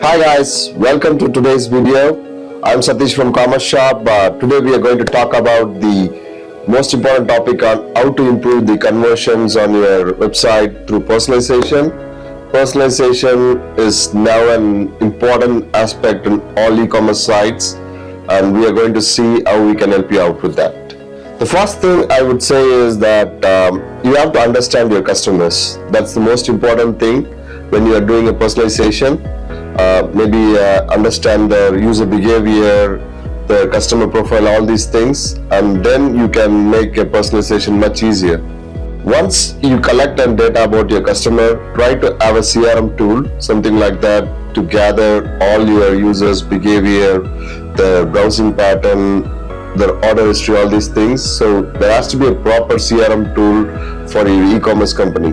Hi guys, welcome to today's video. I'm Satish from TheCommerceShop. Today we are going to talk about the most important topic on how to improve the conversions on your website through personalization. Personalization is now an important aspect in all e-commerce sites, and we are going to see how we can help you out with that. The first thing I would say is that you have to understand your customers. That's the most important thing when you are doing a personalization. Maybe understand their user behavior, their customer profile, all these things, and then you can make a personalization much easier. Once you collect data about your customer, try to have a CRM tool, something like that, to gather all your users' behavior, their browsing pattern, their order history, all these things. So there has to be a proper CRM tool for your e-commerce company.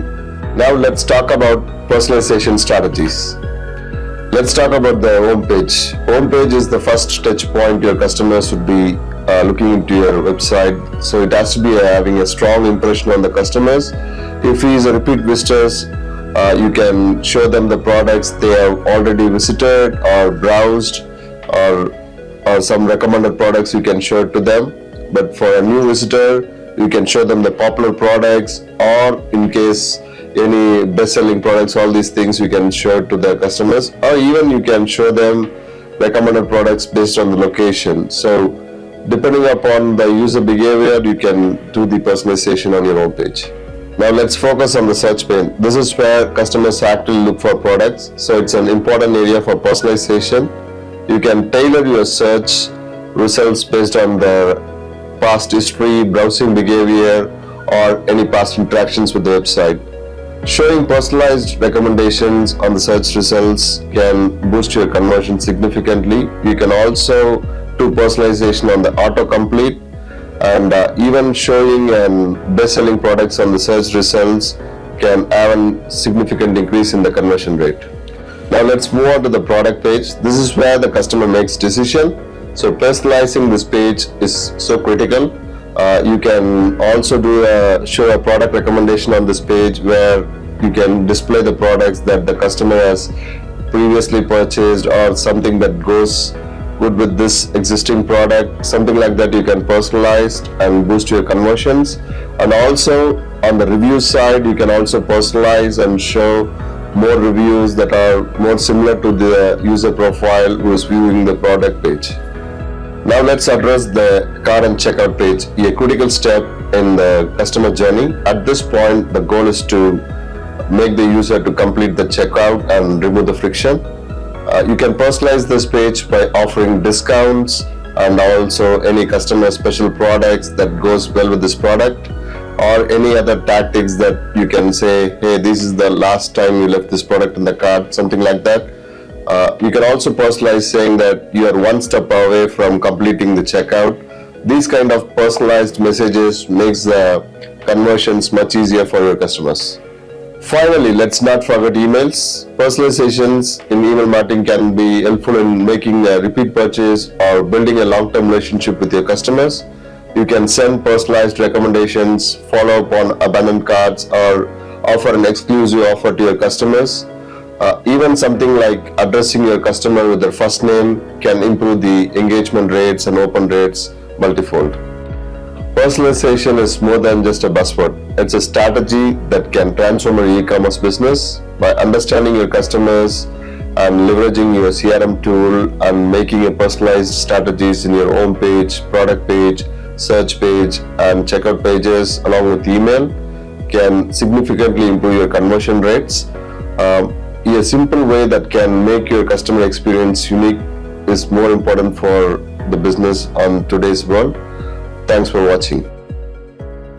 Now let's talk about personalization strategies. Let's talk about the home page. Home page is the first touch point your customers would be looking into your website. So it has to be having a strong impression on the customers. If he is a repeat visitors, you can show them the products they have already visited or browsed, or some recommended products you can show it to them. But for a new visitor, you can show them the popular products, or in case any best-selling products, all these things you can show to the customers, or even you can show them recommended products based on the location. So depending upon the user behavior, you can do the personalization on your home page. Now let's focus on the search pane. This is where customers actually look for products, so it's an important area for personalization. You can tailor your search results based on their past history, browsing behavior, or any past interactions with the website. Showing personalized recommendations on the search results can boost your conversion significantly. You can also do personalization on the autocomplete, and even showing best-selling products on the search results can have a significant increase in the conversion rate. Now let's move on to the product page. This is where the customer makes decision. So personalizing this page is so critical. You can also show a product recommendation on this page, where you can display the products that the customer has previously purchased, or something that goes good with this existing product. Something like that you can personalize and boost your conversions. And also on the review side, you can also personalize and show more reviews that are more similar to the user profile who is viewing the product page. Now let's address the cart and checkout page, a critical step in the customer journey. At this point, the goal is to make the user to complete the checkout and remove the friction. You can personalize this page by offering discounts and also any customer special products that goes well with this product, or any other tactics that you can say, hey, this is the last time you left this product in the cart, something like that. You can also personalize saying that you are one step away from completing the checkout. These kind of personalized messages makes the conversions much easier for your customers. Finally, let's not forget emails. Personalizations in email marketing can be helpful in making a repeat purchase or building a long-term relationship with your customers. You can send personalized recommendations, follow up on abandoned carts, or offer an exclusive offer to your customers. Even something like addressing your customer with their first name can improve the engagement rates and open rates multifold. Personalization is more than just a buzzword. It's a strategy that can transform your e-commerce business. By understanding your customers and leveraging your CRM tool and making a personalized strategies in your home page, product page, search page, and checkout pages along with email can significantly improve your conversion rates. A simple way that can make your customer experience unique is more important for the business on today's world. Thanks for watching.